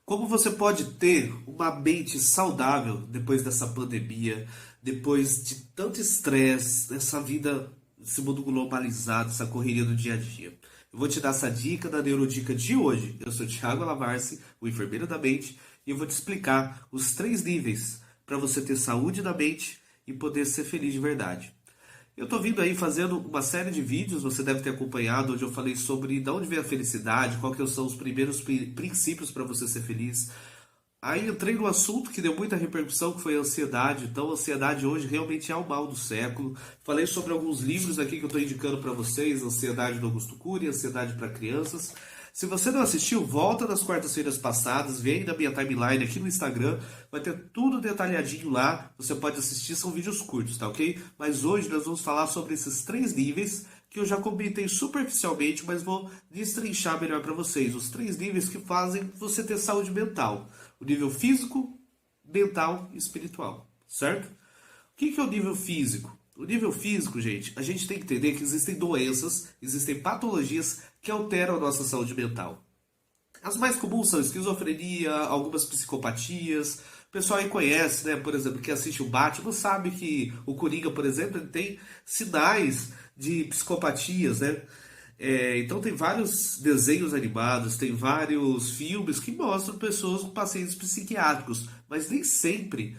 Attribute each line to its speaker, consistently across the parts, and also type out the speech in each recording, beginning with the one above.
Speaker 1: Como você pode ter uma mente saudável depois dessa pandemia, depois de tanto estresse, essa vida, esse mundo globalizado, essa correria do dia a dia? Eu vou te dar essa dica da Neurodica de hoje. Eu sou Thiago Alavarce, o enfermeiro da mente, e eu vou te explicar os 3 níveis para você ter saúde da mente e poder ser feliz de verdade. Eu tô vindo aí fazendo uma série de vídeos, você deve ter acompanhado, onde eu falei sobre de onde vem a felicidade, quais que são os primeiros princípios para você ser feliz. Aí entrei no assunto que deu muita repercussão, que foi a ansiedade. Então, a ansiedade hoje realmente é o mal do século. Falei sobre alguns livros aqui que eu estou indicando para vocês, Ansiedade do Augusto Cury, Ansiedade para Crianças. Se você não assistiu, volta nas quartas-feiras passadas, vem na minha timeline aqui no Instagram, vai ter tudo detalhadinho lá, você pode assistir, são vídeos curtos, tá ok? Mas hoje nós vamos falar sobre esses 3 níveis que eu já comentei superficialmente, mas vou destrinchar melhor para vocês. Os 3 níveis que fazem você ter saúde mental. O nível físico, mental e espiritual, certo? O que é o nível físico? O nível físico, gente, a gente tem que entender que existem doenças, existem patologias que alteram a nossa saúde mental. As mais comuns são esquizofrenia, algumas psicopatias. O pessoal aí conhece, né? Por exemplo, quem assiste o Batman sabe que o Coringa, por exemplo, ele tem sinais de psicopatias, né? Então tem vários desenhos animados, tem vários filmes que mostram pessoas com pacientes psiquiátricos, mas nem sempre,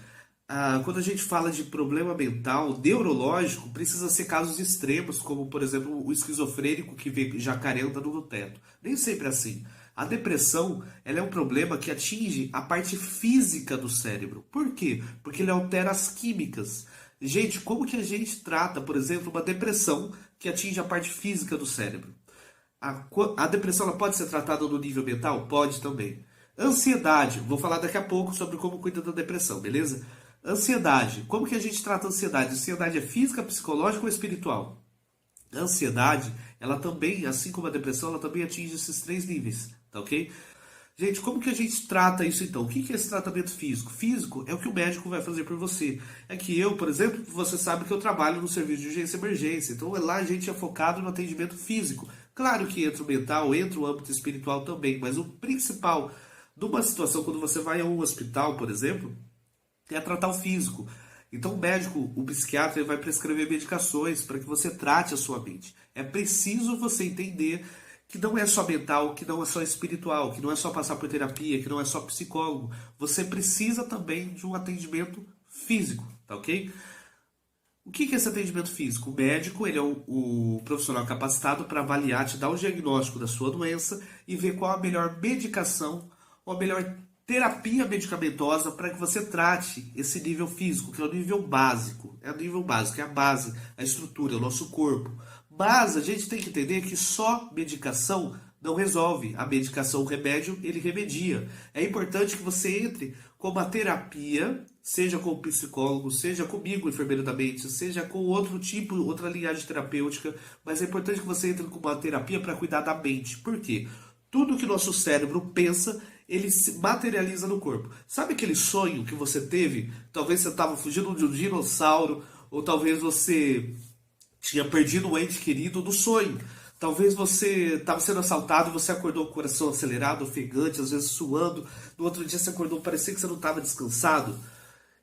Speaker 1: quando a gente fala de problema mental, neurológico, precisa ser casos extremos, como por exemplo o esquizofrênico que vê jacaré andando no teto. Nem sempre é assim. A depressão, ela é um problema que atinge a parte física do cérebro. Por quê? Porque ele altera as químicas. Gente, como que a gente trata, por exemplo, uma depressão que atinge a parte física do cérebro? A depressão ela pode ser tratada no nível mental? Pode também. Ansiedade, vou falar daqui a pouco sobre como cuida da depressão, beleza? Ansiedade, como que a gente trata a ansiedade? A ansiedade é física, psicológica ou espiritual? A ansiedade, ela também, assim como a depressão, ela também atinge esses 3 níveis, tá ok? Gente, como que a gente trata isso então? O que é esse tratamento físico? Físico é o que o médico vai fazer por você. É que eu, por exemplo, você sabe que eu trabalho no serviço de urgência e emergência. Então lá a gente é focado no atendimento físico. Claro que entra o mental, entra o âmbito espiritual também, mas o principal numa situação quando você vai a um hospital, por exemplo, é tratar o físico. Então o médico, o psiquiatra, ele vai prescrever medicações para que você trate a sua mente. É preciso você entender que não é só mental, que não é só espiritual, que não é só passar por terapia, que não é só psicólogo. Você precisa também de um atendimento físico, tá ok? O que é esse atendimento físico? O médico, ele é o profissional capacitado para avaliar, te dar o diagnóstico da sua doença e ver qual a melhor medicação ou a melhor terapia medicamentosa para que você trate esse nível físico, que é o nível básico. É o nível básico, é a base, a estrutura, o nosso corpo. Mas a gente tem que entender que só medicação não resolve. A medicação, o remédio, ele remedia. É importante que você entre com uma terapia, seja com o psicólogo, seja comigo, enfermeiro da mente, seja com outro tipo, outra linhagem terapêutica, mas é importante que você entre com uma terapia para cuidar da mente. Por quê? Tudo que o nosso cérebro pensa, ele se materializa no corpo. Sabe aquele sonho que você teve? Talvez você estava fugindo de um dinossauro, ou talvez você tinha perdido um ente querido no sonho. Talvez você estava sendo assaltado e você acordou com o coração acelerado, ofegante, às vezes suando. No outro dia você acordou, parecia que você não estava descansado.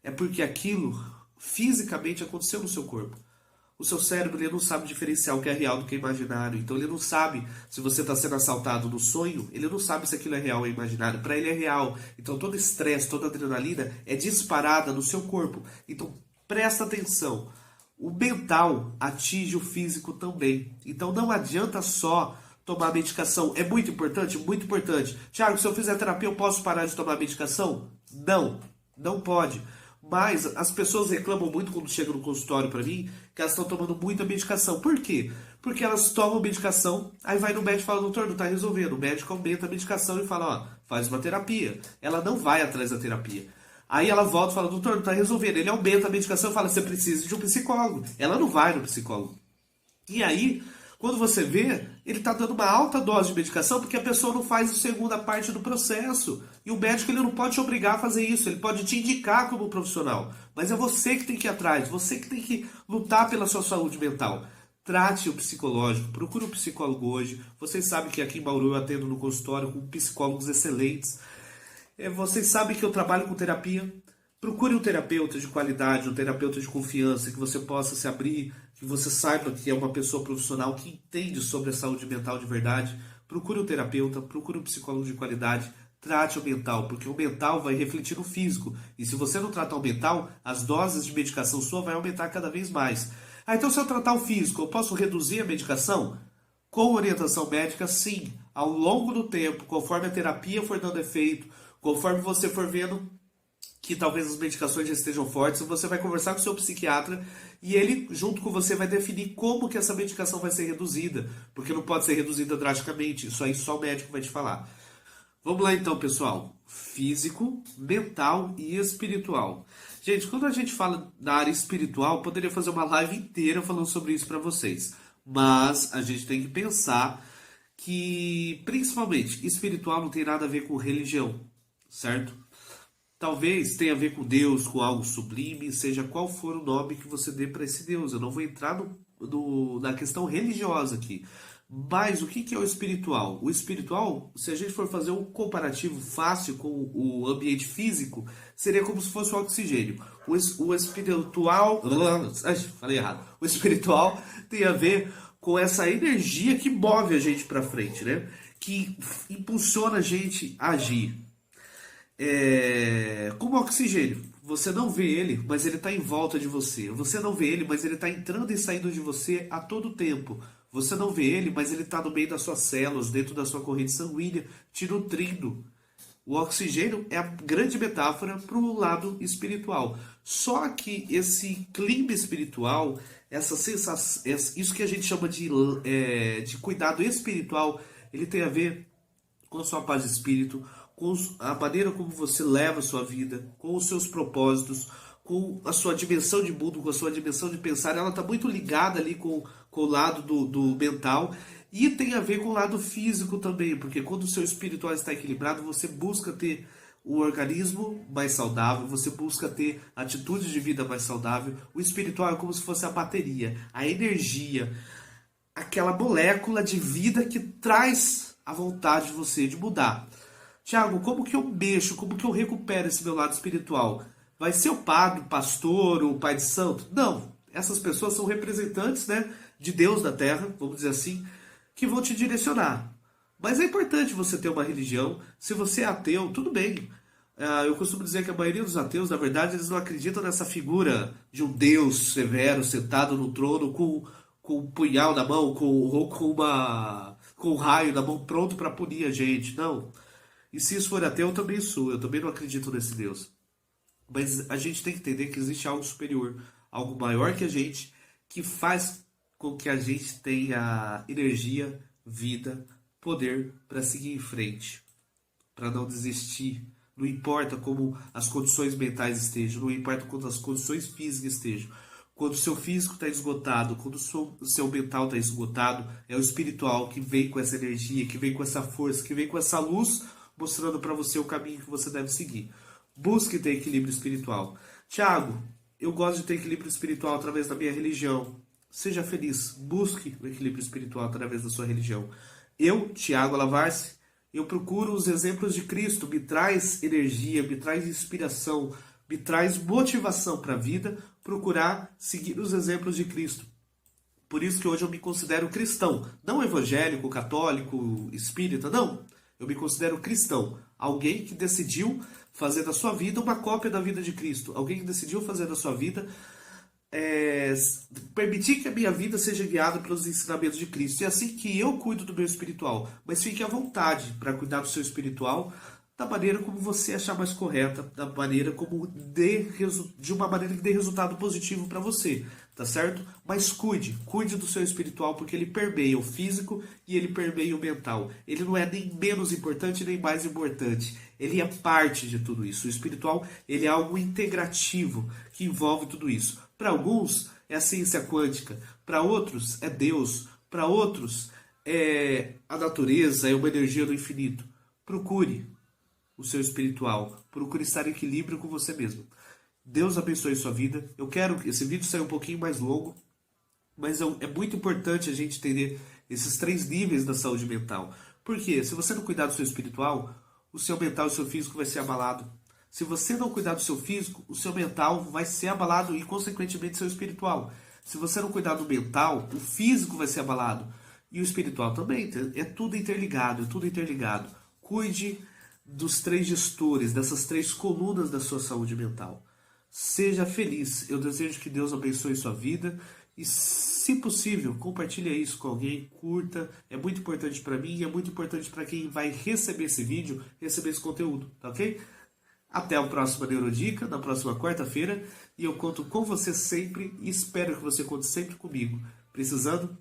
Speaker 1: É porque aquilo fisicamente aconteceu no seu corpo. O seu cérebro ele não sabe diferenciar o que é real do que é imaginário. Então ele não sabe se você está sendo assaltado no sonho, ele não sabe se aquilo é real ou imaginário. Para ele é real. Então todo estresse, toda adrenalina é disparada no seu corpo. Então presta atenção. O mental atinge o físico também. Então não adianta só tomar medicação. É muito importante? Muito importante. Tiago, se eu fizer terapia eu posso parar de tomar medicação? Não, não pode. Mas as pessoas reclamam muito quando chegam no consultório para mim que elas estão tomando muita medicação. Por quê? Porque elas tomam medicação, aí vai no médico e fala, doutor, não está resolvendo. O médico aumenta a medicação e fala, ó, faz uma terapia. Ela não vai atrás da terapia. Aí ela volta e fala, doutor, não está resolvendo. Ele aumenta a medicação e fala, você precisa de um psicólogo. Ela não vai no psicólogo. E aí, quando você vê, ele está dando uma alta dose de medicação porque a pessoa não faz a segunda parte do processo. E o médico ele não pode te obrigar a fazer isso, ele pode te indicar como profissional. Mas é você que tem que ir atrás, você que tem que lutar pela sua saúde mental. Trate o psicológico, procure um psicólogo hoje. Vocês sabem que aqui em Bauru eu atendo no consultório com psicólogos excelentes. Vocês sabem que eu trabalho com terapia. Procure um terapeuta de qualidade, um terapeuta de confiança, que você possa se abrir, que você saiba que é uma pessoa profissional que entende sobre a saúde mental de verdade. Procure um terapeuta, procure um psicólogo de qualidade, trate o mental, porque o mental vai refletir no físico. E se você não tratar o mental, as doses de medicação sua vai aumentar cada vez mais. Então se eu tratar o físico, eu posso reduzir a medicação? Com orientação médica, sim. Ao longo do tempo, conforme a terapia for dando efeito, conforme você for vendo que talvez as medicações já estejam fortes, você vai conversar com o seu psiquiatra e ele, junto com você, vai definir como que essa medicação vai ser reduzida, porque não pode ser reduzida drasticamente, isso aí só o médico vai te falar. Vamos lá então, pessoal. Físico, mental e espiritual. Gente, quando a gente fala da área espiritual, poderia fazer uma live inteira falando sobre isso para vocês. Mas a gente tem que pensar que, principalmente, espiritual não tem nada a ver com religião, certo? Talvez tenha a ver com Deus, com algo sublime, seja qual for o nome que você dê para esse Deus. Eu não vou entrar na questão religiosa aqui. Mas o que é o espiritual? O espiritual, se a gente for fazer um comparativo fácil com o ambiente físico, seria como se fosse o oxigênio. O espiritual. Ai, falei errado. O espiritual tem a ver com essa energia que move a gente para frente, né? Que impulsiona a gente a agir. Como oxigênio. Você não vê ele, mas ele está em volta de você. Você não vê ele, mas ele está entrando e saindo de você a todo tempo. Você não vê ele, mas ele está no meio das suas células, dentro da sua corrente sanguínea, te nutrindo. O oxigênio é a grande metáfora para o lado espiritual. Só que esse clima espiritual, essa sensação, isso que a gente chama de cuidado espiritual, ele tem a ver com a sua paz de espírito, com a maneira como você leva a sua vida, com os seus propósitos, com a sua dimensão de mundo, com a sua dimensão de pensar. Ela está muito ligada ali com o lado do mental e tem a ver com o lado físico também, porque quando o seu espiritual está equilibrado, você busca ter um organismo mais saudável, você busca ter atitudes de vida mais saudável. O espiritual é como se fosse a bateria, a energia, aquela molécula de vida que traz a vontade de você de mudar. Tiago, como que eu mexo, como que eu recupero esse meu lado espiritual? Vai ser o padre, o pastor, o pai de santo? Não, essas pessoas são representantes, né, de Deus da terra, vamos dizer assim, que vão te direcionar. Mas é importante você ter uma religião. Se você é ateu, tudo bem. Eu costumo dizer que a maioria dos ateus, na verdade, eles não acreditam nessa figura de um Deus severo, sentado no trono, com um punhal na mão, ou com um raio na mão, pronto para punir a gente. Não. E se isso for ateu, eu também sou. Eu também não acredito nesse Deus. Mas a gente tem que entender que existe algo superior, algo maior que a gente, que faz com que a gente tenha energia, vida, poder para seguir em frente, para não desistir. Não importa como as condições mentais estejam, não importa quanto as condições físicas estejam. Quando o seu físico está esgotado, quando o seu mental está esgotado, é o espiritual que vem com essa energia, que vem com essa força, que vem com essa luz, mostrando para você o caminho que você deve seguir. Busque ter equilíbrio espiritual. Tiago, eu gosto de ter equilíbrio espiritual através da minha religião. Seja feliz. Busque o equilíbrio espiritual através da sua religião. Eu, Tiago Alavarce, eu procuro os exemplos de Cristo. Me traz energia, me traz inspiração, me traz motivação para a vida, procurar seguir os exemplos de Cristo. Por isso que hoje eu me considero cristão. Não evangélico, católico, espírita, não. Eu me considero cristão. Alguém que decidiu fazer da sua vida uma cópia da vida de Cristo. Alguém que decidiu fazer da sua vida, permitir que a minha vida seja guiada pelos ensinamentos de Cristo. E é assim que eu cuido do meu espiritual. Mas fique à vontade para cuidar do seu espiritual da maneira como você achar mais correta, da maneira como de uma maneira que dê resultado positivo para você, tá certo? Mas cuide do seu espiritual, porque ele permeia o físico e ele permeia o mental. Ele não é nem menos importante nem mais importante. Ele é parte de tudo isso. O espiritual, ele é algo integrativo que envolve tudo isso. Para alguns é a ciência quântica, para outros é Deus, para outros é a natureza, é uma energia do infinito. Procure o seu espiritual. Procure estar em equilíbrio com você mesmo. Deus abençoe sua vida. Eu quero que esse vídeo saia um pouquinho mais longo, mas é muito importante a gente entender esses 3 níveis da saúde mental. Porque se você não cuidar do seu espiritual, o seu mental e o seu físico vai ser abalado. Se você não cuidar do seu físico, o seu mental vai ser abalado e, consequentemente, seu espiritual. Se você não cuidar do mental, o físico vai ser abalado. E o espiritual também. É tudo interligado, é tudo interligado. Cuide dos 3 gestores, dessas 3 colunas da sua saúde mental. Seja feliz. Eu desejo que Deus abençoe sua vida. E, se possível, compartilhe isso com alguém, curta. É muito importante para mim e é muito importante para quem vai receber esse vídeo, receber esse conteúdo, tá ok? Até a próxima Neurodica, na próxima quarta-feira. E eu conto com você sempre e espero que você conte sempre comigo. Precisando?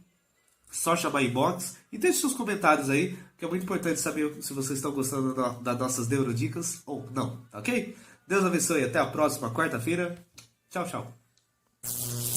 Speaker 1: Só chamar inbox e deixe seus comentários aí, que é muito importante saber se vocês estão gostando das nossas Neurodicas ou não, tá ok? Deus abençoe, até a próxima quarta-feira. Tchau, tchau.